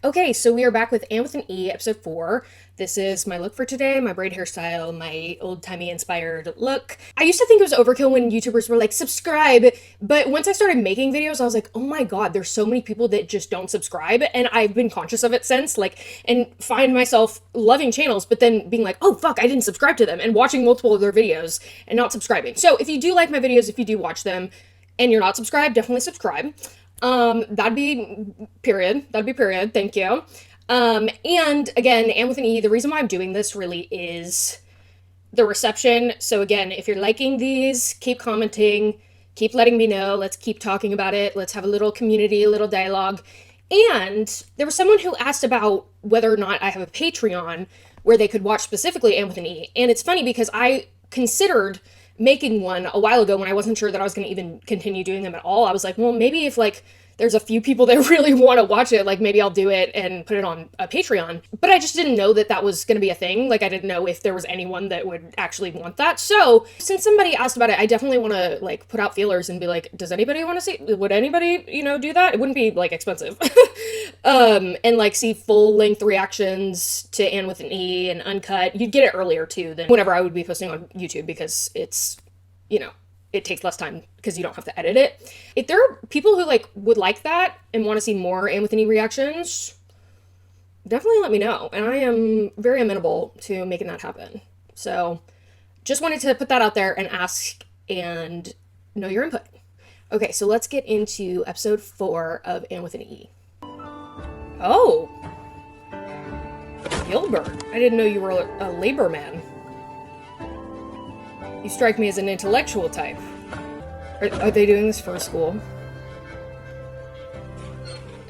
Okay, so we are back with Anne with an E, episode 4. This is my look for today, my braid hairstyle, my old-timey inspired look. I used to think it was overkill when YouTubers were like, subscribe, but once I started making videos, I was like, oh my god, there's so many people that just don't subscribe, and I've been conscious of it since, and find myself loving channels, but then being like, oh fuck, I didn't subscribe to them, and watching multiple of their videos and not subscribing. So if you do like my videos, if you do watch them, and you're not subscribed, definitely subscribe. That'd be period. That'd be period. Thank you. And again, and with an E, the reason why I'm doing this really is the reception. So again, if you're liking these, keep commenting, keep letting me know. Let's keep talking about it. Let's have a little community, a little dialogue. And there was someone who asked about whether or not I have a Patreon where they could watch specifically and with an E. And it's funny because I considered making one a while ago when I wasn't sure that I was going to even continue doing them at all. I was like, well, maybe if there's a few people that really want to watch it, maybe I'll do it and put it on a Patreon. But I just didn't know that that was going to be a thing. I didn't know if there was anyone that would actually want that. So since somebody asked about it, I definitely want to put out feelers and be like, does anybody want to see, would anybody, do that? It wouldn't be expensive. And see full length reactions to Anne with an E and uncut. You'd get it earlier too than whenever I would be posting on YouTube because it's, it takes less time because you don't have to edit it. If there are people who would like that and want to see more Anne with an E reactions, definitely let me know. And I am very amenable to making that happen. So just wanted to put that out there and ask and know your input. Okay, so let's get into episode 4 of Anne with an E. Oh, Gilbert. I didn't know you were a labor man. You strike me as an intellectual type. Are they doing this for school?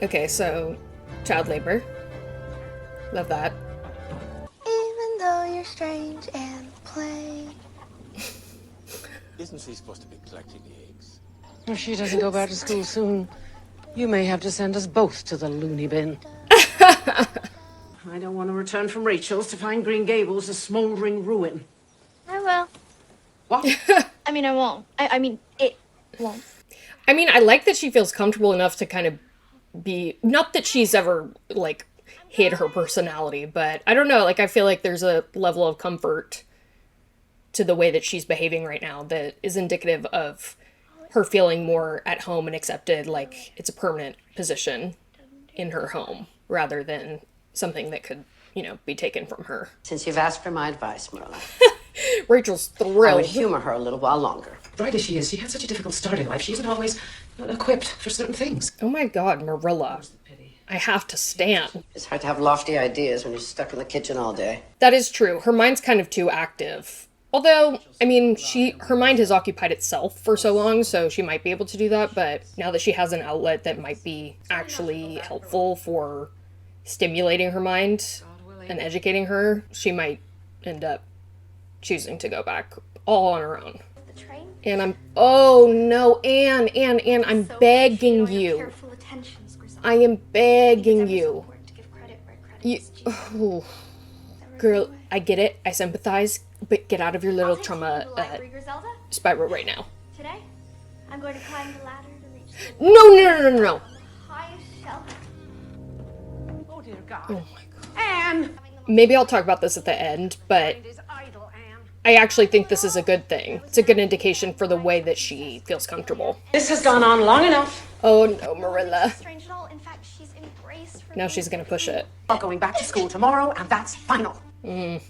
Okay, so child labor. Love that. Even though you're strange and plain. Isn't she supposed to be collecting the eggs? If she doesn't go back to school soon, you may have to send us both to the loony bin. I don't want to return from Rachel's to find Green Gables a smoldering ruin. I will. What? I mean, I won't. I mean, it won't. I mean, I like that she feels comfortable enough to kind of be, not that she's ever, hid her personality, but I don't know, I feel like there's a level of comfort to the way that she's behaving right now that is indicative of her feeling more at home and accepted, it's a permanent position in her home, rather than something that could, be taken from her. Since you've asked for my advice, Marilla, Rachel's I thrilled. would humor her a little while longer. Bright as she is, she had such a difficult start in life. She isn't always equipped for certain things. Oh my god, Marilla. I have to stand. It's hard to have lofty ideas when you're stuck in the kitchen all day. That is true. Her mind's kind of too active. Although, I mean, her mind has occupied itself for so long, so she might be able to do that, but now that she has an outlet that might be actually helpful for stimulating her mind and educating her, she might end up choosing to go back all on her own. The train? And oh no, Anne, I'm begging you. I am begging you. Oh, girl, I get it. I sympathize, but get out of your little trauma spiral right now. Today, I'm going to climb the ladder to reach No. the highest shelf. Oh, dear God. Oh my god. Anne! Maybe I'll talk about this at the end, but It is idle, Anne. I actually think this is a good thing. It's a good indication for the way that she feels comfortable. This has gone on long enough. Oh no, Marilla. Strange at all. In fact, she's embraced for Now me. she's gonna push it. I'm going back to school tomorrow, and that's final. The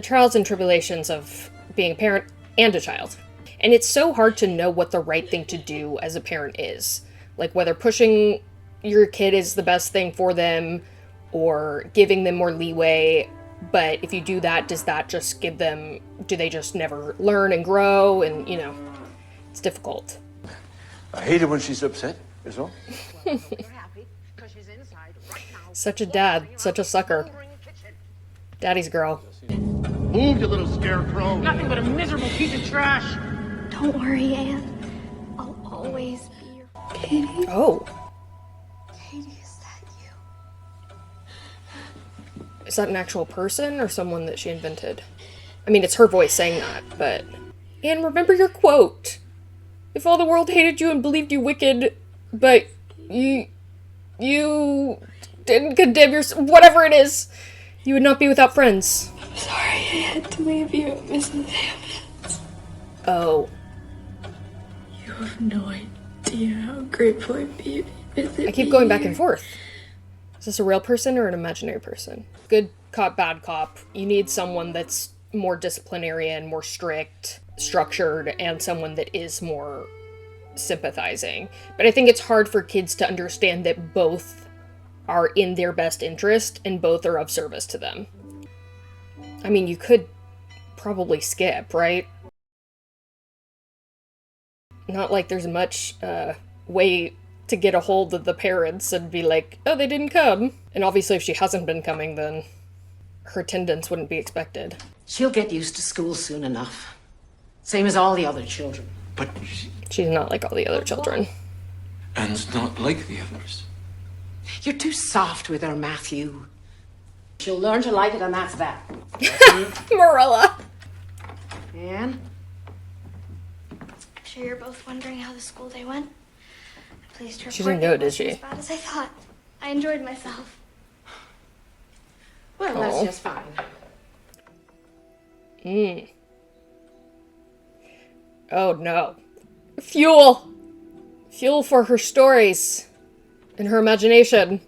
trials and tribulations of being a parent and a child. And it's so hard to know what the right thing to do as a parent is. Whether pushing your kid is the best thing for them or giving them more leeway. But if you do that, does that just do they just never learn and grow? And, it's difficult. I hate it when she's upset, is all. You're happy because she's inside right now. Such a dad, such a sucker. Daddy's girl. Move, you little scarecrow. Nothing but a miserable piece of trash. Don't worry, Anne. I'll always be your Katie. Oh, Katie, is that you? is that an actual person or someone that she invented? I mean, it's her voice saying that, but... And remember your quote. If all the world hated you and believed you wicked, but you didn't condemn yourself, whatever it is, you would not be without friends. I'm sorry I had to leave you, Mrs. Hammonds. Oh. You have no idea how grateful I'd be if you visit I keep going back and forth. Is this a real person or an imaginary person? Good cop, bad cop. You need someone that's more disciplinarian, more strict, structured, and someone that is more sympathizing. But I think it's hard for kids to understand that both are in their best interest and both are of service to them. I mean, you could probably skip, right? Not like there's much way to get a hold of the parents and be like, oh, they didn't come. And obviously if she hasn't been coming, then her attendance wouldn't be expected. She'll get used to school soon enough. Same as all the other children. But She's not like all the other children. Anne's not like the others. You're too soft with her, Matthew. She'll learn to like it, and that's that. Marilla! Anne? I'm sure you're both wondering how the school day went. I'm pleased to report She didn't know, it did wasn't she? as bad as I thought. I enjoyed myself. Well, that's just fine. Oh no. Fuel! Fuel for her stories. And her imagination.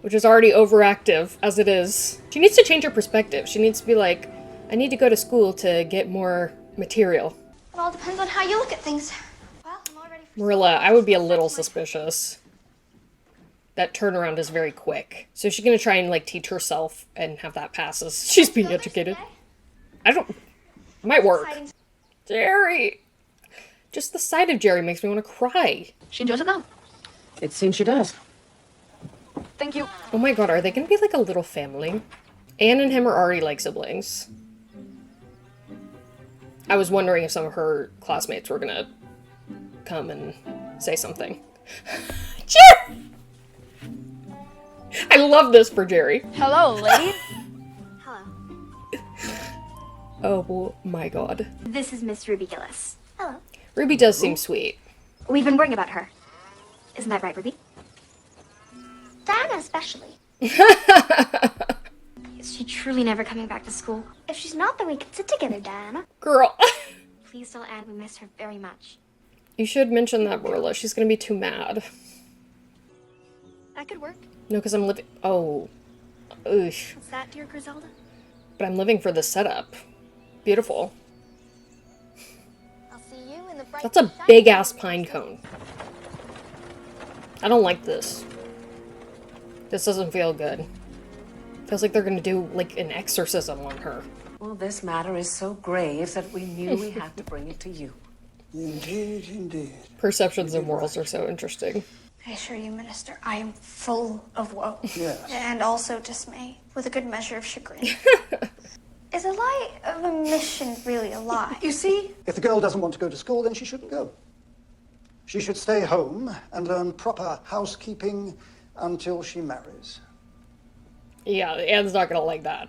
Which is already overactive, as it is. She needs to change her perspective. She needs to be like, I need to go to school to get more material. It all depends on how you look at things. Well, I'm all ready for Marilla, I would be a little suspicious. That turnaround is very quick. So is she gonna try and, like, teach herself and have that pass as she's being educated? I don't... Might work. Jerry! Just the sight of Jerry makes me want to cry. She doesn't know. It seems she does. Thank you. Oh my god, are they gonna be like a little family? Anne and him are already like siblings. I was wondering if some of her classmates were gonna come and say something. Jerry! I love this for Jerry. Hello, ladies. Hello. Oh my god. This is Miss Ruby Gillis. Hello. Ruby does seem sweet. We've been worrying about her. Isn't that right, Ruby? Diana especially. Is she truly never coming back to school? If she's not, then we can sit together, Diana. Girl. Please tell Anne we miss her very much. You should mention that, Marilla. She's gonna be too mad. That could work. No, because I'm living... Oh. Oosh. What's that, dear Griselda? But I'm living for the setup. Beautiful. I'll see you in the bright That's a big-ass pine cone. I don't like this. This doesn't feel good. Feels like they're gonna do, like, an exorcism on her. Well, this matter is so grave that we knew we had to bring it to you. Indeed, indeed. Perceptions and morals are so interesting. I assure you, Minister, I am full of woe. Yes. And also dismay, with a good measure of chagrin. Is a lie of omission really a lie? You see? If the girl doesn't want to go to school, then she shouldn't go. She should stay home and learn proper housekeeping until she marries. Yeah, Anne's not gonna like that.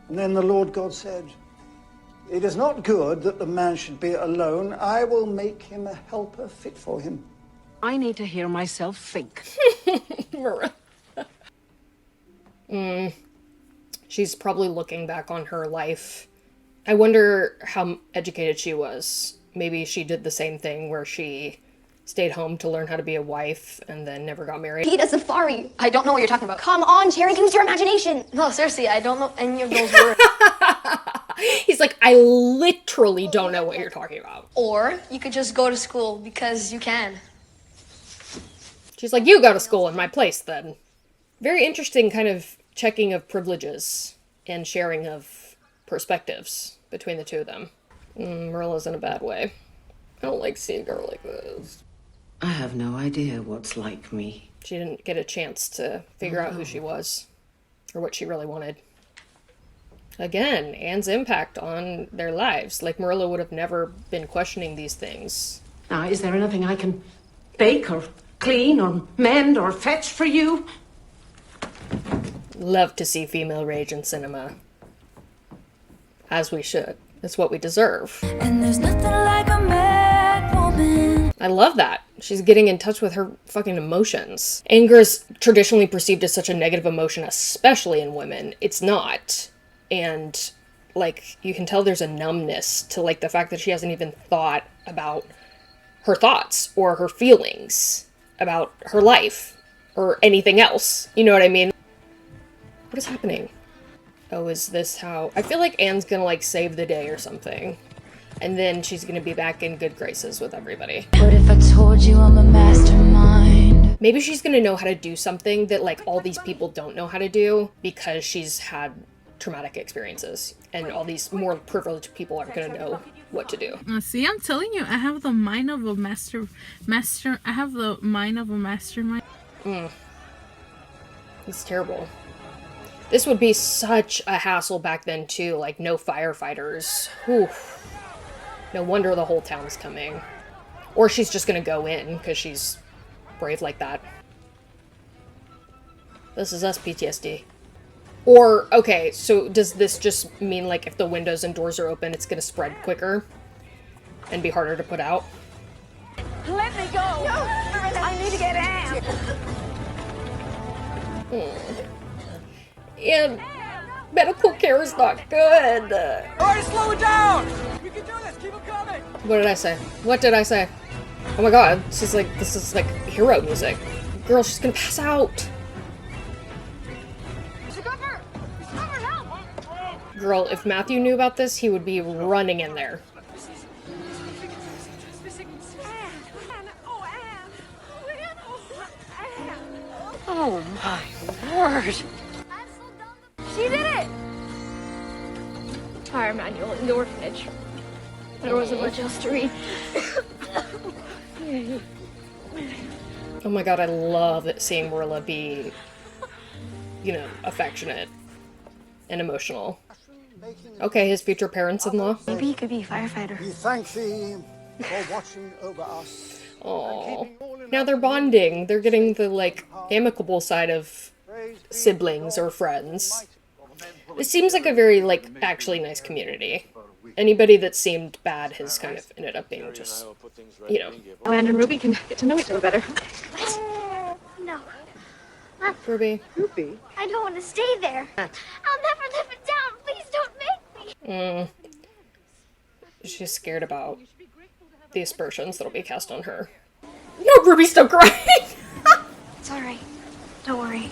And then the Lord God said, "It is not good that the man should be alone. I will make him a helper fit for him." I need to hear myself think. She's probably looking back on her life. I wonder how educated she was. Maybe she did the same thing where she stayed home to learn how to be a wife and then never got married. Eat a safari. I don't know what you're talking about. Come on, Jerry, use your imagination. No, seriously, I don't know any of those words. He's like, I literally don't know what you're talking about. Or you could just go to school because you can. She's like, you go to school in my place then. Very interesting kind of checking of privileges and sharing of perspectives between the two of them. Marilla's in a bad way. I don't like seeing her like this. I have no idea what's like me. She didn't get a chance to figure out who she was or what she really wanted. Again, Anne's impact on their lives. Like, Marilla would have never been questioning these things. Now, is there anything I can bake or clean or mend or fetch for you? Love to see female rage in cinema. As we should. It's what we deserve. And there's nothing like a mad woman. I love that. She's getting in touch with her fucking emotions. Anger is traditionally perceived as such a negative emotion, especially in women. It's not. And, like, you can tell there's a numbness to, like, the fact that she hasn't even thought about her thoughts or her feelings about her life or anything else. You know what I mean? What is happening? Oh, is this how... I feel like Anne's gonna, like, save the day or something. And then she's gonna be back in good graces with everybody. What if I told you I'm a mastermind? Maybe she's gonna know how to do something that, like, all these people don't know how to do because she's had traumatic experiences. And all these more privileged people aren't gonna know what to do. See, I'm telling you, I have the mind of a I have the mind of a mastermind. It's terrible. This would be such a hassle back then, too. Like, no firefighters. Whew. No wonder the whole town's coming. Or she's just gonna go in, because she's brave like that. This is us PTSD. Or, okay, so does this just mean, like, if the windows and doors are open, it's gonna spread quicker? And be harder to put out? Let me go! No! I need to get out! And medical care is not good. Alright, slow it down! We can do this! Keep it coming! What did I say? What did I say? Oh my god, this is like hero music. Girl, she's gonna pass out. Girl, if Matthew knew about this, he would be running in there. Oh my word. She did it! Fire manual in the orphanage. There wasn't much else to read. Oh my god, I love seeing Marilla be, you know, affectionate and emotional. Okay, his future parents-in-law. Maybe he could be a firefighter. We thank thee for watching over us. Aww. Now they're bonding. They're getting the, like, amicable side of siblings or friends. It seems like a very, like, actually nice community. Anybody that seemed bad has kind of ended up being just, you know. Anne and Ruby can get to know each other better. No. Ruby. Ruby? I don't want to stay there. I'll never live it down. Please don't make me. She's scared about the aspersions that'll be cast on her. No, Ruby's still crying! It's alright. Don't worry.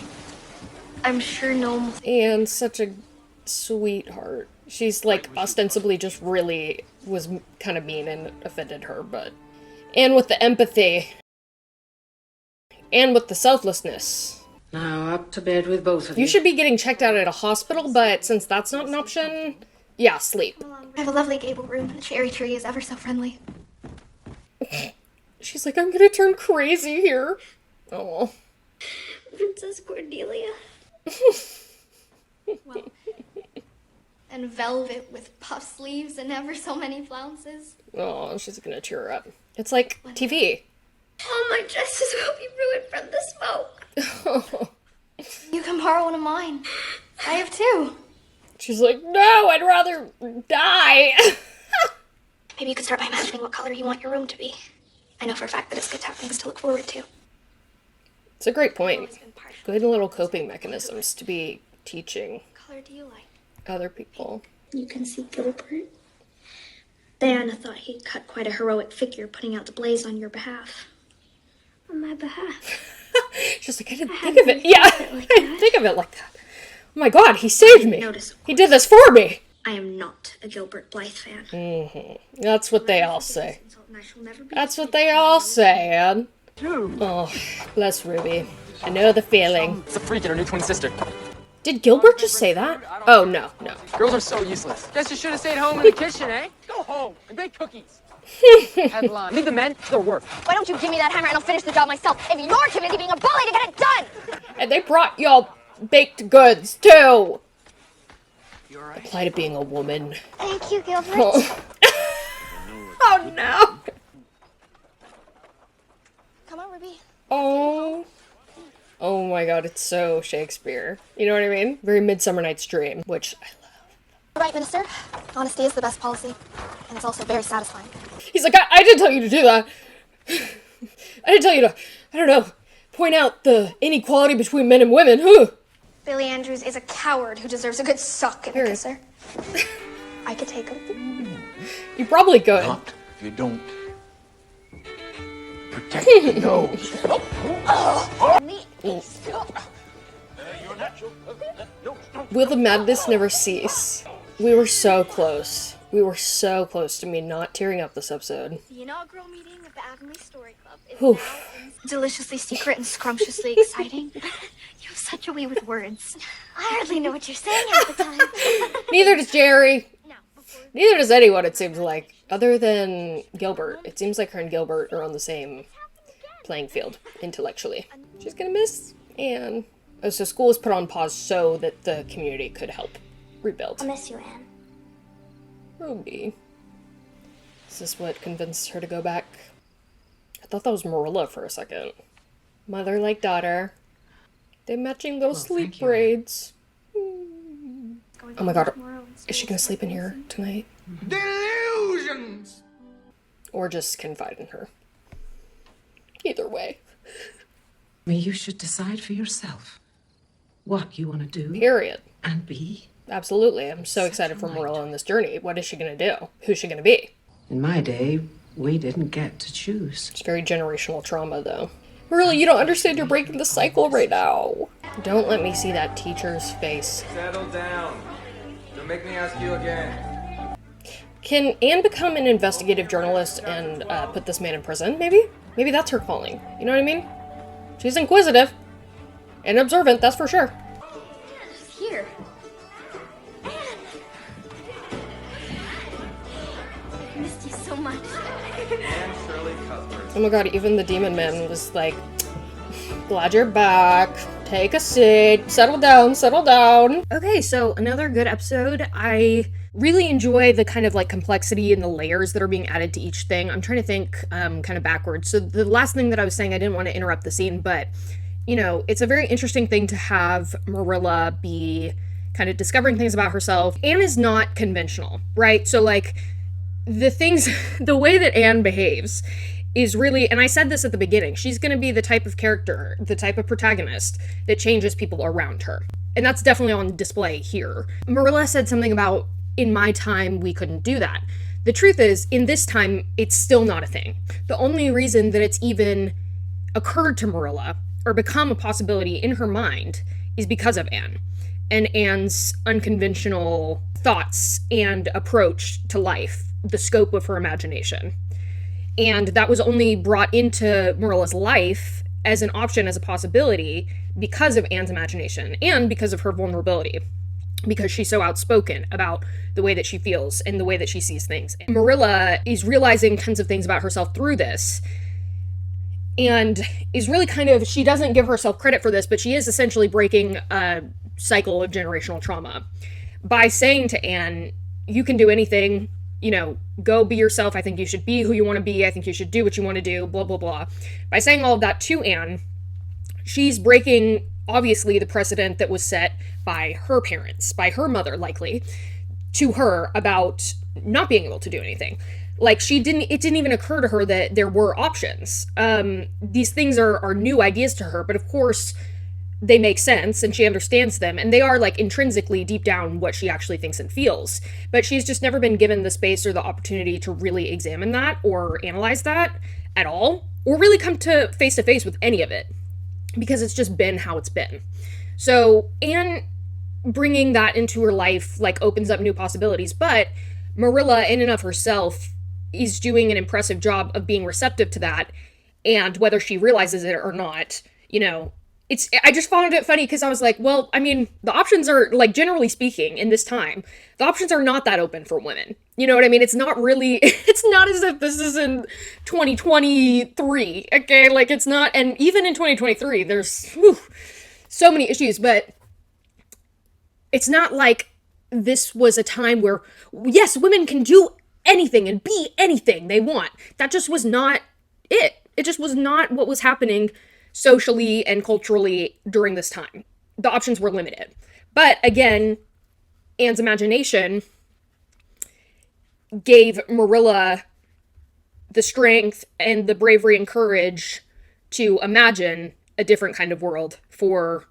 I'm sure no one will... And such a sweetheart. She's, like, ostensibly just really was kind of mean and offended her, but... And with the empathy. And with the selflessness. Now up to bed with both of you. You should be getting checked out at a hospital, but since that's not an option, yeah, sleep. I have a lovely gable room. The cherry tree is ever so friendly. She's like, I'm gonna turn crazy here. Oh. Princess Cordelia. Well, and velvet with puff sleeves and ever so many flounces. Oh, she's gonna cheer her up. It's like TV. All my dresses will be ruined from the smoke. You can borrow one of mine. I have two. She's like, no, I'd rather die. Maybe you could start by imagining what color you want your room to be. I know for a fact that it's good to have things to look forward to. It's a great point. Good little coping mechanisms to be teaching What color do you like? other people. You can see Gilbert. Diana thought he'd cut quite a heroic figure putting out the blaze on your behalf. On my behalf? She's like, I didn't think of it. Yeah, I didn't think of it like that. Oh my god, he saved me. He did this for me. I am not a Gilbert Blythe fan. That's what they all say. That's what they all say, Anne. Oh, bless Ruby. I know the feeling. It's a freak and her new twin sister. Did Gilbert just say that? Oh, no. Girls are so useless. Guess you should have stayed home in the kitchen, eh? Go home and bake cookies. Headline. Leave the men to their work. Why don't you give me that hammer and I'll finish the job myself? If you're too busy being a bully to get it done! And they brought y'all baked goods, too. Apply to being a woman. Thank you, Gilbert. Oh, no. Come on, Ruby. Oh my god, it's so Shakespeare. You know what I mean? Very Midsummer Night's Dream, which I love. Right, Minister. Honesty is the best policy, and it's also very satisfying. He's like, I didn't tell you to do that. I didn't tell you to, I don't know, point out the inequality between men and women. Huh. Billy Andrews is a coward who deserves a good sock and a kisser. I could take him. You probably could. Not if you don't protect the nose. Will the madness never cease? We were so close. We were so close to me not tearing up this episode. The inaugural meeting of the Avonlea Story Club is Oof. deliciously secret and scrumptiously exciting. You have such a way with words. I hardly know what you're saying half the time. Neither does Jerry. Neither does anyone, it seems like. Other than Gilbert. It seems like her and Gilbert are on the same playing field, intellectually. She's gonna miss Anne. Oh, so school was put on pause so that the community could help rebuild. I miss you, Anne. Ruby. Is this what convinced her to go back? I thought that was Marilla for a second. Mother like daughter. They're matching those sleep braids. Oh my god, is she gonna sleep in here tonight? Delusions! Or just confide in her? Either way. You should decide for yourself what you want to do. Period. And be. Absolutely. I'm so excited for Marilla on this journey. What is she gonna do? Who's she gonna be? In my day, we didn't get to choose. It's very generational trauma, though. Marilla, you don't understand. You're breaking the cycle right now. Don't let me see that teacher's face. Settle down. Don't make me ask you again. Can Anne become an investigative journalist and put this man in prison, maybe? Maybe that's her calling. You know what I mean? She's inquisitive. And observant, that's for sure. She's here. Anne! I missed you so much. Anne Shirley Cuthbert. Oh my god, even the demon man was like, glad you're back. Take a seat. Settle down, settle down. Okay, so another good episode. I really enjoy the kind of like complexity and the layers that are being added to each thing. I'm trying to think kind of backwards. So the last thing that I was saying, I didn't want to interrupt the scene, but you know, it's a very interesting thing to have Marilla be kind of discovering things about herself. Anne is not conventional, right? So like the things, the way that Anne behaves is really, and I said this at the beginning, she's going to be the type of character, the type of protagonist that changes people around her. And that's definitely on display here. Marilla said something about, in my time, we couldn't do that. The truth is, in this time, it's still not a thing. The only reason that it's even occurred to Marilla, or become a possibility in her mind, is because of Anne. And Anne's unconventional thoughts and approach to life, the scope of her imagination. And that was only brought into Marilla's life as an option, as a possibility, because of Anne's imagination and because of her vulnerability. Because she's so outspoken about the way that she feels and the way that she sees things. And Marilla is realizing tons of things about herself through this. And is really kind of, she doesn't give herself credit for this, but she is essentially breaking a cycle of generational trauma by saying to Anne, you can do anything, you know, go be yourself. I think you should be who you want to be. I think you should do what you want to do, blah, blah, blah. By saying all of that to Anne, she's breaking, obviously, the precedent that was set by her parents, by her mother, likely, to her about not being able to do anything. Like, it didn't even occur to her that there were options. These things are new ideas to her, but of course, they make sense and she understands them, and they are like intrinsically deep down what she actually thinks and feels. But she's just never been given the space or the opportunity to really examine that or analyze that at all, or really come to face with any of it, because it's just been how it's been. So Anne bringing that into her life like opens up new possibilities, but Marilla in and of herself is doing an impressive job of being receptive to that, and whether she realizes it or not, you know, I just found it funny because I was like, well, I mean, the options are, like, generally speaking, in this time, the options are not that open for women. You know what I mean? It's not really, it's not as if this is in 2023, okay? Like, it's not, and even in 2023, there's so many issues, but it's not like this was a time where, yes, women can do anything and be anything they want. That just was not it. It just was not what was happening socially and culturally during this time. The options were limited. But again, Anne's imagination gave Marilla the strength and the bravery and courage to imagine a different kind of world for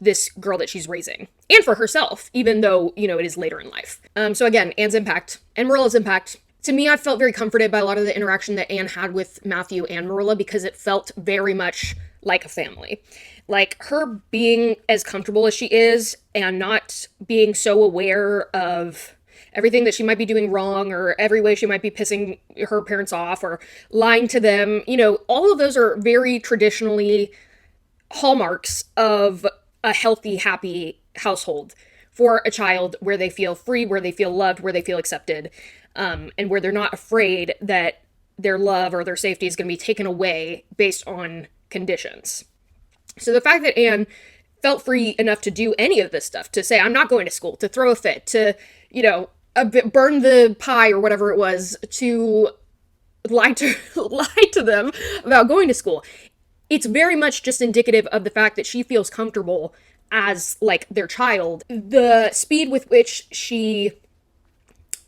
this girl that she's raising. And for herself, even though, you know, it is later in life. So again, Anne's impact and Marilla's impact. To me, I felt very comforted by a lot of the interaction that Anne had with Matthew and Marilla because it felt very much like a family. Like, her being as comfortable as she is and not being so aware of everything that she might be doing wrong or every way she might be pissing her parents off or lying to them, you know, all of those are very traditionally hallmarks of a healthy, happy household for a child, where they feel free, where they feel loved, where they feel accepted, and where they're not afraid that their love or their safety is going to be taken away based on conditions. So the fact that Anne felt free enough to do any of this stuff, to say, I'm not going to school, to throw a fit, to, you know, burn the pie or whatever it was, to lie to them about going to school, it's very much just indicative of the fact that she feels comfortable as, like, their child. The speed with which she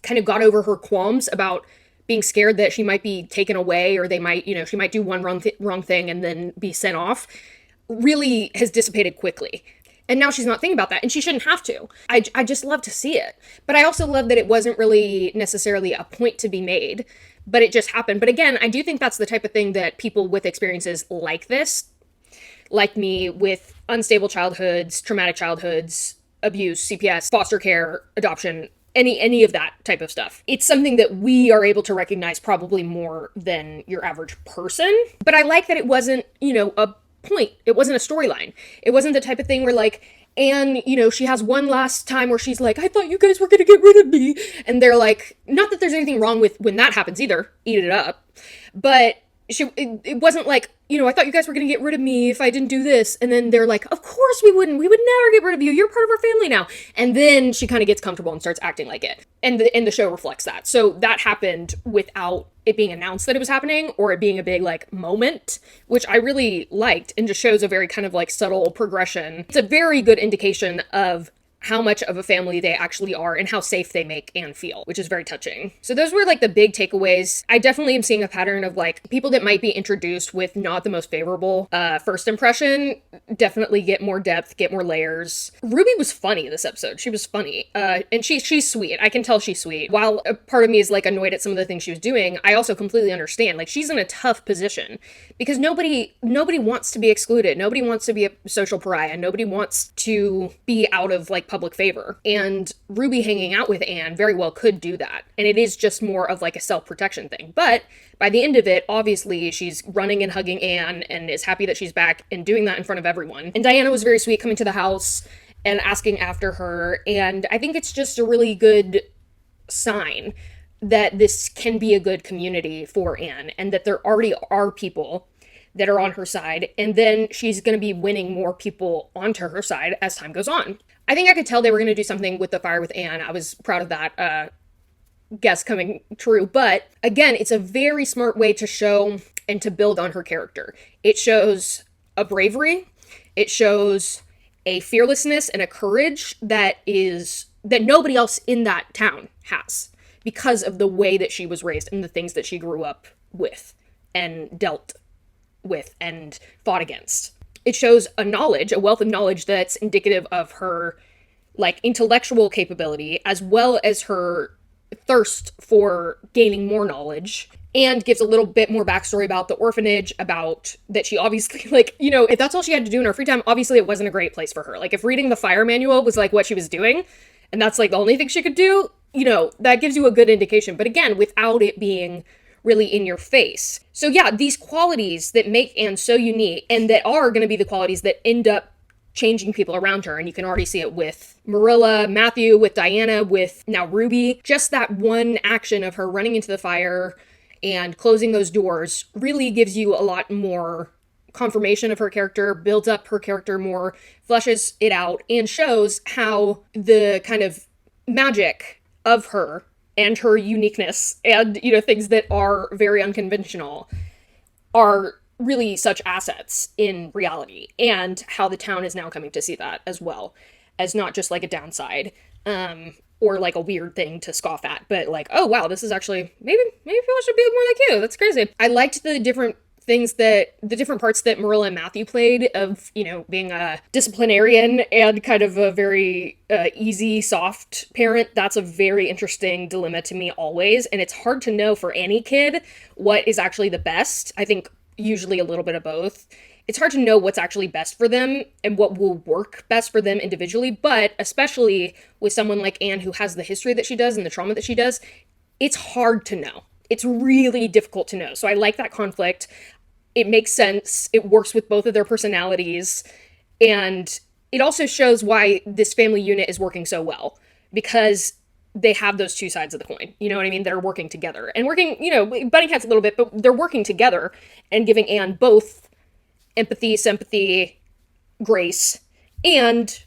kind of got over her qualms about being scared that she might be taken away, or they might, you know, she might do one wrong thing and then be sent off, really has dissipated quickly. And now she's not thinking about that, and she shouldn't have to. I just love to see it. But I also love that it wasn't really necessarily a point to be made, but it just happened. But again, I do think that's the type of thing that people with experiences like this, like me, with unstable childhoods, traumatic childhoods, abuse, CPS, foster care, adoption, any of that type of stuff. It's something that we are able to recognize probably more than your average person. But I like that it wasn't, you know, a point. It wasn't a storyline. It wasn't the type of thing where, like, Anne, you know, she has one last time where she's like, I thought you guys were gonna get rid of me. And they're like, not that there's anything wrong with when that happens either. Eat it up. But it wasn't like, you know, I thought you guys were going to get rid of me if I didn't do this. And then they're like, of course we wouldn't. We would never get rid of you. You're part of our family now. And then she kind of gets comfortable and starts acting like it. And the show reflects that. So that happened without it being announced that it was happening, or it being a big, like, moment, which I really liked, and just shows a very kind of, like, subtle progression. It's a very good indication of how much of a family they actually are and how safe they make Anne feel, which is very touching. So those were, like, the big takeaways. I definitely am seeing a pattern of, like, people that might be introduced with not the most favorable first impression definitely get more depth, get more layers. Ruby was funny this episode. She was funny. And she's sweet. I can tell she's sweet. While a part of me is, like, annoyed at some of the things she was doing, I also completely understand. Like, she's in a tough position because nobody wants to be excluded. Nobody wants to be a social pariah. Nobody wants to be out of, like, public favor. And Ruby hanging out with Anne very well could do that. And it is just more of, like, a self-protection thing. But by the end of it, obviously, she's running and hugging Anne and is happy that she's back and doing that in front of everyone. And Diana was very sweet, coming to the house and asking after her. And I think it's just a really good sign that this can be a good community for Anne, and that there already are people that are on her side, and then she's going to be winning more people onto her side as time goes on. I think I could tell they were going to do something with the fire with Anne. I was proud of that guess coming true. But again, it's a very smart way to show and to build on her character. It shows a bravery. It shows a fearlessness and a courage that nobody else in that town has, because of the way that she was raised and the things that she grew up with and dealt with and fought against. It shows a wealth of knowledge that's indicative of her, like, intellectual capability, as well as her thirst for gaining more knowledge, and gives a little bit more backstory about the orphanage, about that she obviously, like, you know, if that's all she had to do in her free time, obviously it wasn't a great place for her. Like, if reading the fire manual was, like, what she was doing, and that's, like, the only thing she could do, you know, that gives you a good indication. But again, without it being really in your face. So yeah, these qualities that make Anne so unique, and that are going to be the qualities that end up changing people around her, and you can already see it with Marilla, Matthew, with Diana, with now Ruby. Just that one action of her running into the fire and closing those doors really gives you a lot more confirmation of her character, builds up her character more, fleshes it out, and shows how the kind of magic of her and her uniqueness and, you know, things that are very unconventional are really such assets in reality, and how the town is now coming to see that as well, as not just like a downside, or like a weird thing to scoff at, but like, oh wow, this is actually, maybe people should be more like too. That's crazy. I liked the different parts that Marilla and Matthew played of, being a disciplinarian and kind of a very easy, soft parent. That's a very interesting dilemma to me always. And it's hard to know for any kid what is actually the best. I think usually a little bit of both. It's hard to know what's actually best for them and what will work best for them individually, but especially with someone like Anne who has the history that she does and the trauma that she does, it's hard to know. It's really difficult to know. So I like that conflict. It makes sense. It works with both of their personalities. And it also shows why this family unit is working so well, because they have those two sides of the coin. You know what I mean? They're working together and working, butting heads a little bit, but they're working together and giving Anne both empathy, sympathy, grace, and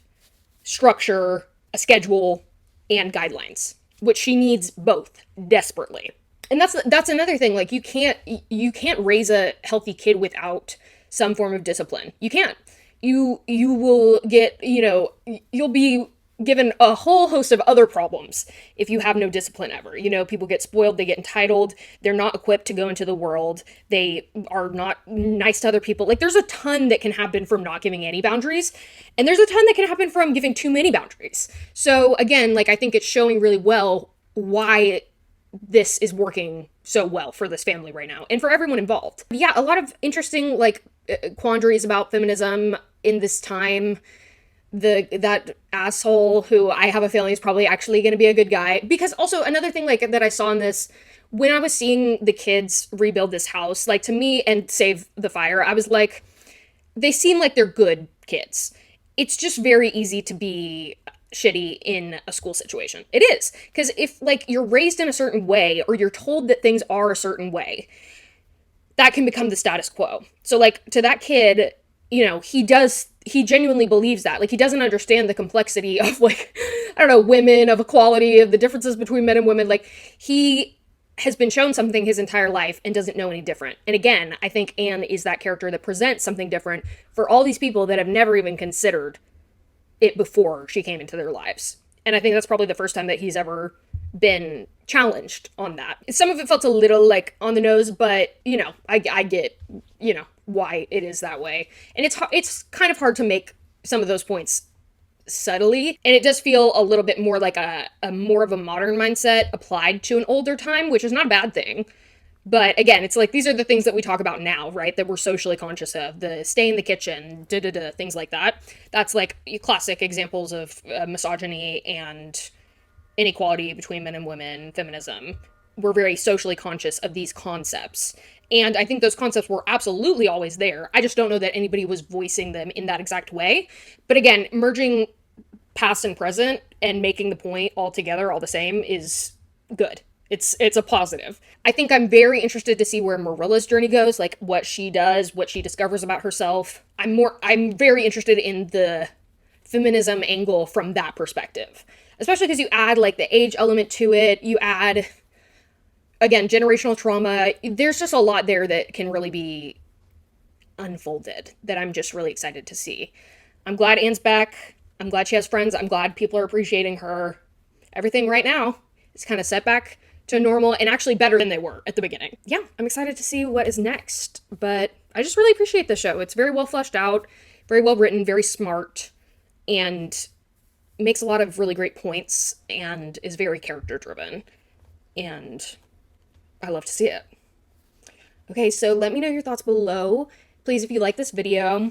structure, a schedule, and guidelines, which she needs both desperately. And that's another thing. Like, you can't raise a healthy kid without some form of discipline. You can't. You will get, you'll be given a whole host of other problems if you have no discipline ever. People get spoiled, they get entitled, they're not equipped to go into the world, they are not nice to other people. Like, there's a ton that can happen from not giving any boundaries, and there's a ton that can happen from giving too many boundaries. So again, like, I think it's showing really well why this is working so well for this family right now and for everyone involved. Yeah, a lot of interesting quandaries about feminism in this time. That asshole who I have a feeling is probably actually going to be a good guy. Because also another thing that I saw in this, when I was seeing the kids rebuild this house, to me, and save the fire, I was like, they seem like they're good kids. It's just very easy to be shitty in a school situation. It is. Because if you're raised in a certain way, or you're told that things are a certain way, that can become the status quo. So to that kid, he genuinely believes that. He doesn't understand the complexity of women, of equality, of the differences between men and women. He has been shown something his entire life and doesn't know any different. And again, I think Anne is that character that presents something different for all these people that have never even considered it before she came into their lives. And I think that's probably the first time that he's ever been challenged on that. Some of it felt a little on the nose, but I get, why it is that way. And it's kind of hard to make some of those points subtly. And it does feel a little bit more like a more of a modern mindset applied to an older time, which is not a bad thing. But again, it's these are the things that we talk about now, right? That we're socially conscious of. The stay in the kitchen, things like that. That's classic examples of misogyny and inequality between men and women, feminism. We're very socially conscious of these concepts. And I think those concepts were absolutely always there. I just don't know that anybody was voicing them in that exact way. But again, merging past and present and making the point all together, all the same, is good. It's a positive. I think I'm very interested to see where Marilla's journey goes, what she does, what she discovers about herself. I'm very interested in the feminism angle from that perspective. Especially because you add the age element to it. You add, again, generational trauma. There's just a lot there that can really be unfolded that I'm just really excited to see. I'm glad Anne's back. I'm glad she has friends. I'm glad people are appreciating her. Everything right now is kind of set back to normal and actually better than they were at the beginning. Yeah, I'm excited to see what is next. But I just really appreciate the show. It's very well fleshed out, very well written, very smart, and makes a lot of really great points and is very character driven. And I love to see it. Okay, so let me know your thoughts below. Please, if you like this video,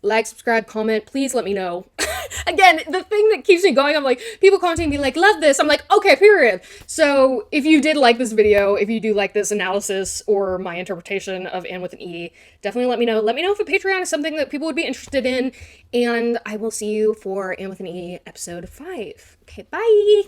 like, subscribe, comment. Please let me know. Again, the thing that keeps me going, I'm people commenting me love this. I'm okay, period. So if you did like this video, if you do like this analysis or my interpretation of Anne with an E, definitely let me know. Let me know if a Patreon is something that people would be interested in. And I will see you for Anne with an E episode 5. Okay, bye.